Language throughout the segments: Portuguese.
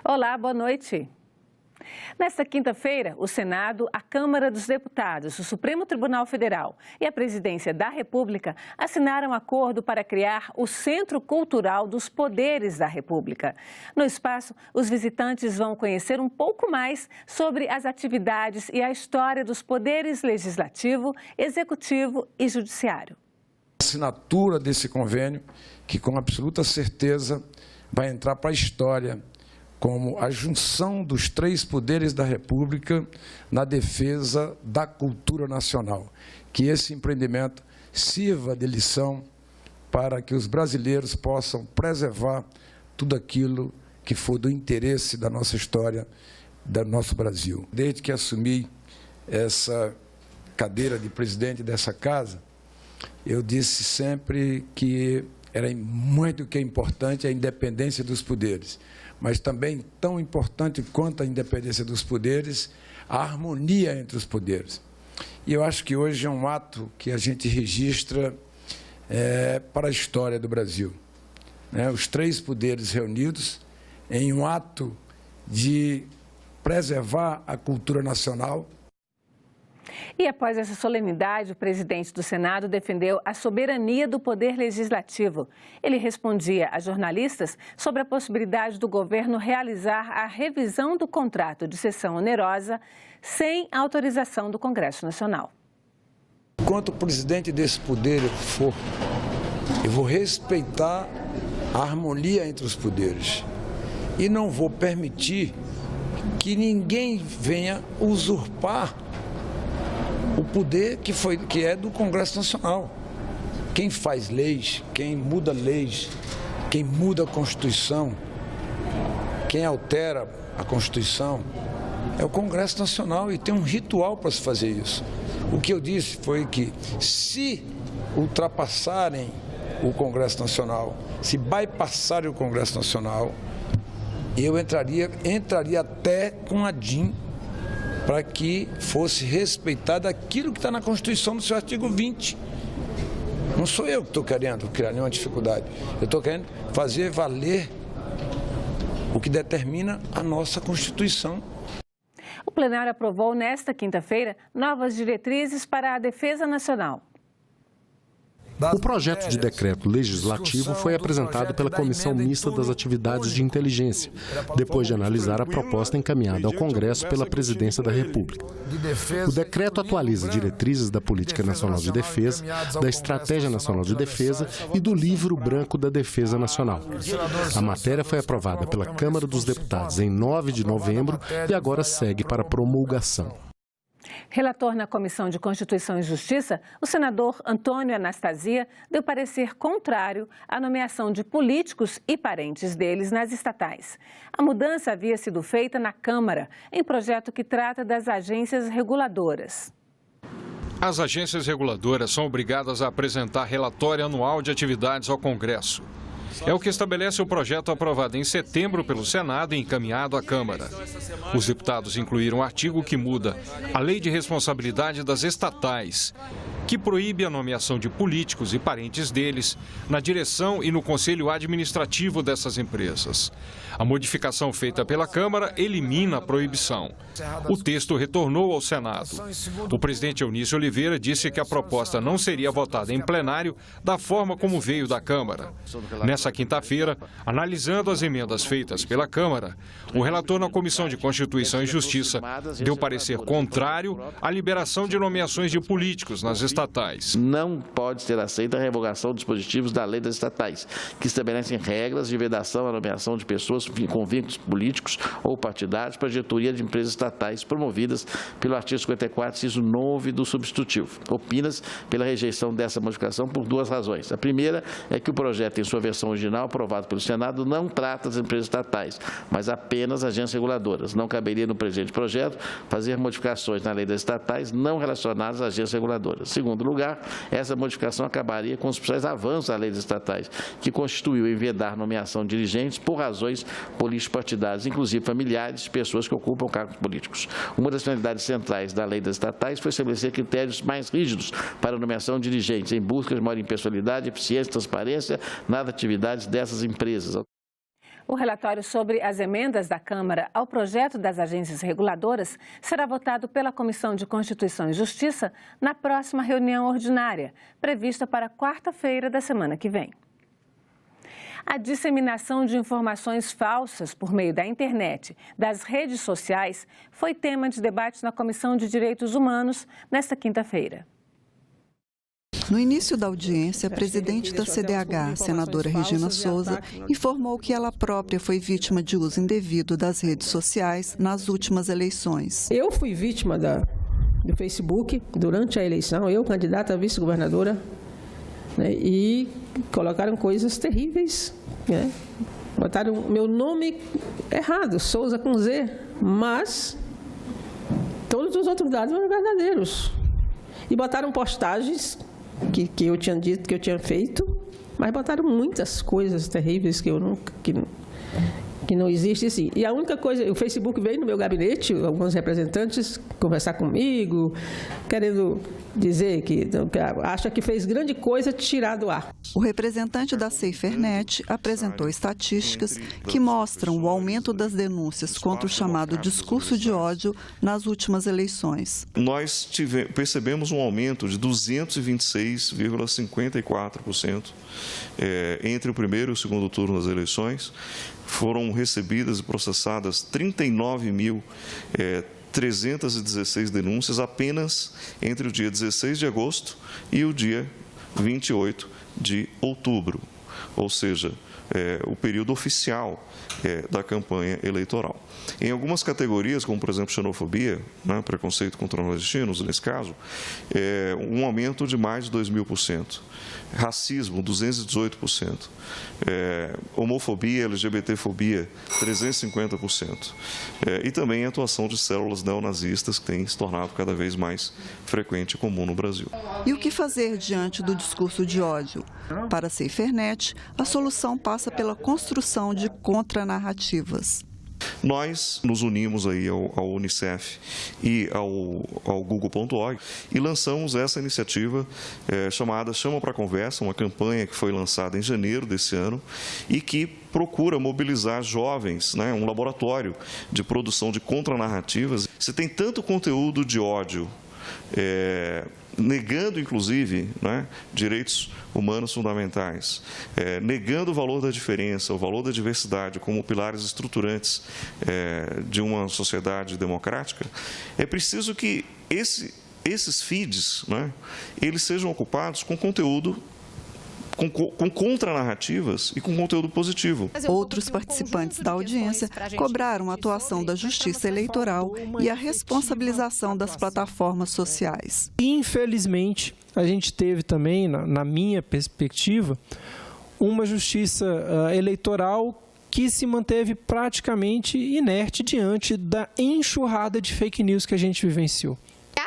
Olá, boa noite. Nesta quinta-feira, o Senado, a Câmara dos Deputados, o Supremo Tribunal Federal e a Presidência da República assinaram acordo para criar o Centro Cultural dos Poderes da República. No espaço, os visitantes vão conhecer um pouco mais sobre as atividades e a história dos poderes legislativo, executivo e judiciário. A assinatura desse convênio, que com absoluta certeza vai entrar para a história como a junção dos três poderes da República na defesa da cultura nacional. Que esse empreendimento sirva de lição para que os brasileiros possam preservar tudo aquilo que for do interesse da nossa história, do nosso Brasil. Desde que assumi essa cadeira de presidente dessa casa, eu disse sempre que era muito que é importante a independência dos poderes, mas também tão importante quanto a independência dos poderes, a harmonia entre os poderes. E eu acho que hoje é um ato que a gente registra para a história do Brasil. Os três poderes reunidos em um ato de preservar a cultura nacional. E após essa solenidade, o presidente do Senado defendeu a soberania do Poder Legislativo. Ele respondia a jornalistas sobre a possibilidade do governo realizar a revisão do contrato de cessão onerosa sem autorização do Congresso Nacional. Enquanto presidente desse poder for, eu vou respeitar a harmonia entre os poderes e não vou permitir que ninguém venha usurpar o poder que é do Congresso Nacional. Quem faz leis, quem muda leis, quem muda a Constituição, quem altera a Constituição, é o Congresso Nacional e tem um ritual para se fazer isso. O que eu disse foi que se ultrapassarem o Congresso Nacional, se bypassarem o Congresso Nacional, eu entraria até com a DIN para que fosse respeitado aquilo que está na Constituição, no seu artigo 20. Não sou eu que estou querendo criar nenhuma dificuldade. Eu estou querendo fazer valer o que determina a nossa Constituição. O plenário aprovou nesta quinta-feira novas diretrizes para a defesa nacional. O projeto de decreto legislativo foi apresentado pela Comissão Mista das Atividades de Inteligência, depois de analisar a proposta encaminhada ao Congresso pela Presidência da República. O decreto atualiza diretrizes da Política Nacional de Defesa, da Estratégia Nacional de Defesa e do Livro Branco da Defesa Nacional. A matéria foi aprovada pela Câmara dos Deputados em 9 de novembro e agora segue para promulgação. Relator na Comissão de Constituição e Justiça, o senador Antônio Anastasia deu parecer contrário à nomeação de políticos e parentes deles nas estatais. A mudança havia sido feita na Câmara, em projeto que trata das agências reguladoras. As agências reguladoras são obrigadas a apresentar relatório anual de atividades ao Congresso. É o que estabelece o projeto aprovado em setembro pelo Senado e encaminhado à Câmara. Os deputados incluíram um artigo que muda a Lei de Responsabilidade das Estatais, que proíbe a nomeação de políticos e parentes deles na direção e no conselho administrativo dessas empresas. A modificação feita pela Câmara elimina a proibição. O texto retornou ao Senado. O presidente Eunício Oliveira disse que a proposta não seria votada em plenário da forma como veio da Câmara. Nessa quinta-feira, analisando as emendas feitas pela Câmara, o relator na Comissão de Constituição e Justiça deu parecer contrário à liberação de nomeações de políticos nas estatais. Não pode ser aceita a revogação dos dispositivos da lei das estatais, que estabelecem regras de vedação à nomeação de pessoas com vínculos políticos ou partidários para a diretoria de empresas estatais promovidas pelo artigo 54, inciso 9 do substitutivo. Opina-se pela rejeição dessa modificação por duas razões. A primeira é que o projeto, em sua versão original, aprovado pelo Senado, não trata das empresas estatais, mas apenas agências reguladoras. Não caberia no presente projeto fazer modificações na lei das estatais não relacionadas às agências reguladoras. Segundo lugar, essa modificação acabaria com os principais avanços da lei das estatais, que constituiu em vedar nomeação de dirigentes por razões político-partidárias, inclusive familiares de pessoas que ocupam cargos políticos. Uma das finalidades centrais da lei das estatais foi estabelecer critérios mais rígidos para a nomeação de dirigentes, em busca de maior impessoalidade, eficiência e transparência nas atividades dessas empresas. O relatório sobre as emendas da Câmara ao projeto das agências reguladoras será votado pela Comissão de Constituição e Justiça na próxima reunião ordinária, prevista para quarta-feira da semana que vem. A disseminação de informações falsas por meio da internet, das redes sociais, foi tema de debate na Comissão de Direitos Humanos nesta quinta-feira. No início da audiência, a presidente da CDH, a senadora Regina Souza, informou que ela própria foi vítima de uso indevido das redes sociais nas últimas eleições. Eu fui vítima do Facebook durante a eleição, eu, candidata a vice-governadora, né, e colocaram coisas terríveis, né? Botaram meu nome errado, Souza com Z, mas todos os outros dados eram verdadeiros. E botaram postagens que eu tinha dito, que eu tinha feito, mas botaram muitas coisas terríveis que eu nunca, que não existe assim. E a única coisa, o Facebook veio no meu gabinete, alguns representantes conversar comigo, querendo dizer que acha que fez grande coisa tirar do ar. O representante da SaferNet apresentou estatísticas que mostram o aumento das denúncias contra o chamado discurso de ódio nas últimas eleições. Nós percebemos um aumento de 226,54% entre o primeiro e o segundo turno das eleições. Foram recebidas e processadas 39.316 denúncias apenas entre o dia 16 de agosto e o dia 28 de outubro, ou seja, o período oficial da campanha eleitoral. Em algumas categorias, como por exemplo xenofobia, né, preconceito contra nordestinos, nesse caso, um aumento de mais de 2.000%. Racismo, 218%. Homofobia, LGBTfobia, 350%. E também a atuação de células neonazistas, que tem se tornado cada vez mais frequente e comum no Brasil. E o que fazer diante do discurso de ódio? Para a SaferNet, a solução passa pela construção de contranarrativas. Nós nos unimos aí ao Unicef e ao Google.org e lançamos essa iniciativa chamada Chama para Conversa, uma campanha que foi lançada em janeiro desse ano e que procura mobilizar jovens, né, um laboratório de produção de contranarrativas. Você tem tanto conteúdo de ódio, negando, inclusive, né, direitos humanos fundamentais, negando o valor da diferença, o valor da diversidade como pilares estruturantes de uma sociedade democrática, é preciso que esses feeds, né, eles sejam ocupados com conteúdo, com contranarrativas e com conteúdo positivo. Outros participantes da audiência cobraram a atuação da Justiça Eleitoral e a responsabilização das plataformas sociais. Infelizmente, a gente teve também, na minha perspectiva, uma Justiça Eleitoral que se manteve praticamente inerte diante da enxurrada de fake news que a gente vivenciou.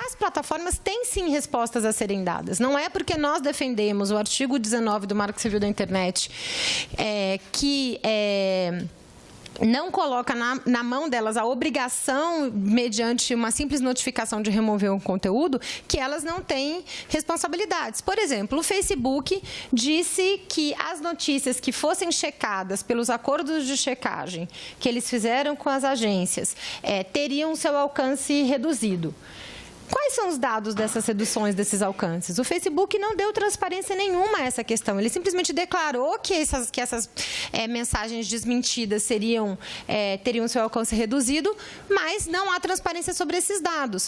As plataformas têm sim respostas a serem dadas. Não é porque nós defendemos o artigo 19 do Marco Civil da Internet que não coloca na mão delas a obrigação, mediante uma simples notificação de remover um conteúdo, que elas não têm responsabilidades. Por exemplo, o Facebook disse que as notícias que fossem checadas pelos acordos de checagem que eles fizeram com as agências teriam seu alcance reduzido. Quais são os dados dessas reduções, desses alcances? O Facebook não deu transparência nenhuma a essa questão. Ele simplesmente declarou que essas mensagens desmentidas teriam seu alcance reduzido, mas não há transparência sobre esses dados.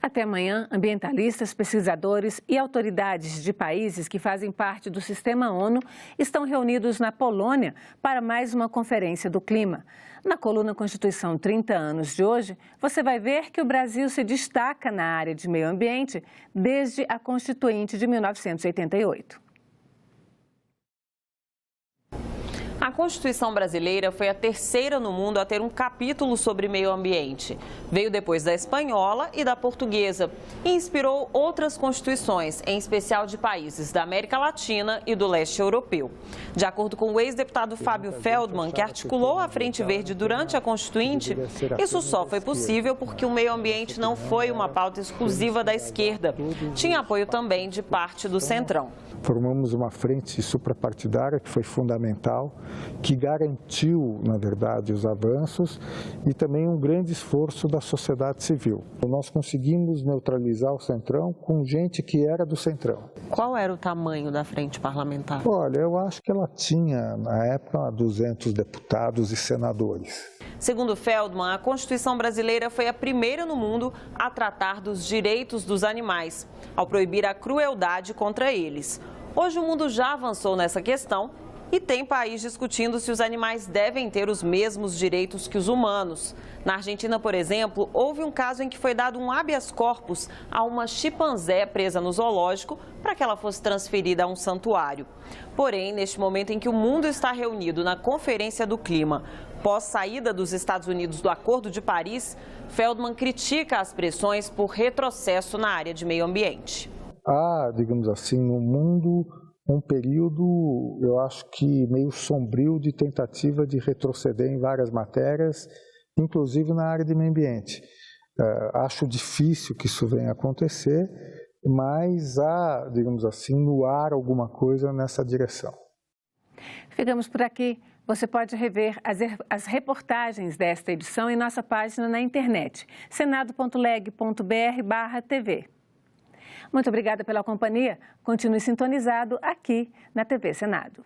Até amanhã, ambientalistas, pesquisadores e autoridades de países que fazem parte do Sistema ONU estão reunidos na Polônia para mais uma conferência do clima. Na coluna Constituição 30 anos de hoje, você vai ver que o Brasil se destaca na área de meio ambiente desde a Constituinte de 1988. A Constituição brasileira foi a terceira no mundo a ter um capítulo sobre meio ambiente. Veio depois da espanhola e da portuguesa e inspirou outras constituições, em especial de países da América Latina e do leste europeu. De acordo com o ex-deputado Fábio Feldman, que articulou a Frente Verde durante a Constituinte, isso só foi possível porque o meio ambiente não foi uma pauta exclusiva da esquerda. Tinha apoio também de parte do Centrão. Formamos uma frente suprapartidária que foi fundamental que garantiu, na verdade, os avanços e também um grande esforço da sociedade civil. Nós conseguimos neutralizar o Centrão com gente que era do Centrão. Qual era o tamanho da frente parlamentar? Olha, eu acho que ela tinha, na época, 200 deputados e senadores. Segundo Feldman, a Constituição brasileira foi a primeira no mundo a tratar dos direitos dos animais, ao proibir a crueldade contra eles. Hoje o mundo já avançou nessa questão e tem país discutindo se os animais devem ter os mesmos direitos que os humanos. Na Argentina, por exemplo, houve um caso em que foi dado um habeas corpus a uma chimpanzé presa no zoológico para que ela fosse transferida a um santuário. Porém, neste momento em que o mundo está reunido na Conferência do Clima, pós-saída dos Estados Unidos do Acordo de Paris, Feldman critica as pressões por retrocesso na área de meio ambiente. Há, digamos assim, no mundo um período, eu acho que meio sombrio de tentativa de retroceder em várias matérias, inclusive na área de meio ambiente. Acho difícil que isso venha a acontecer, mas há, digamos assim, no ar alguma coisa nessa direção. Ficamos por aqui. Você pode rever as reportagens desta edição em nossa página na internet, senado.leg.br/TV. Muito obrigada pela companhia. Continue sintonizado aqui na TV Senado.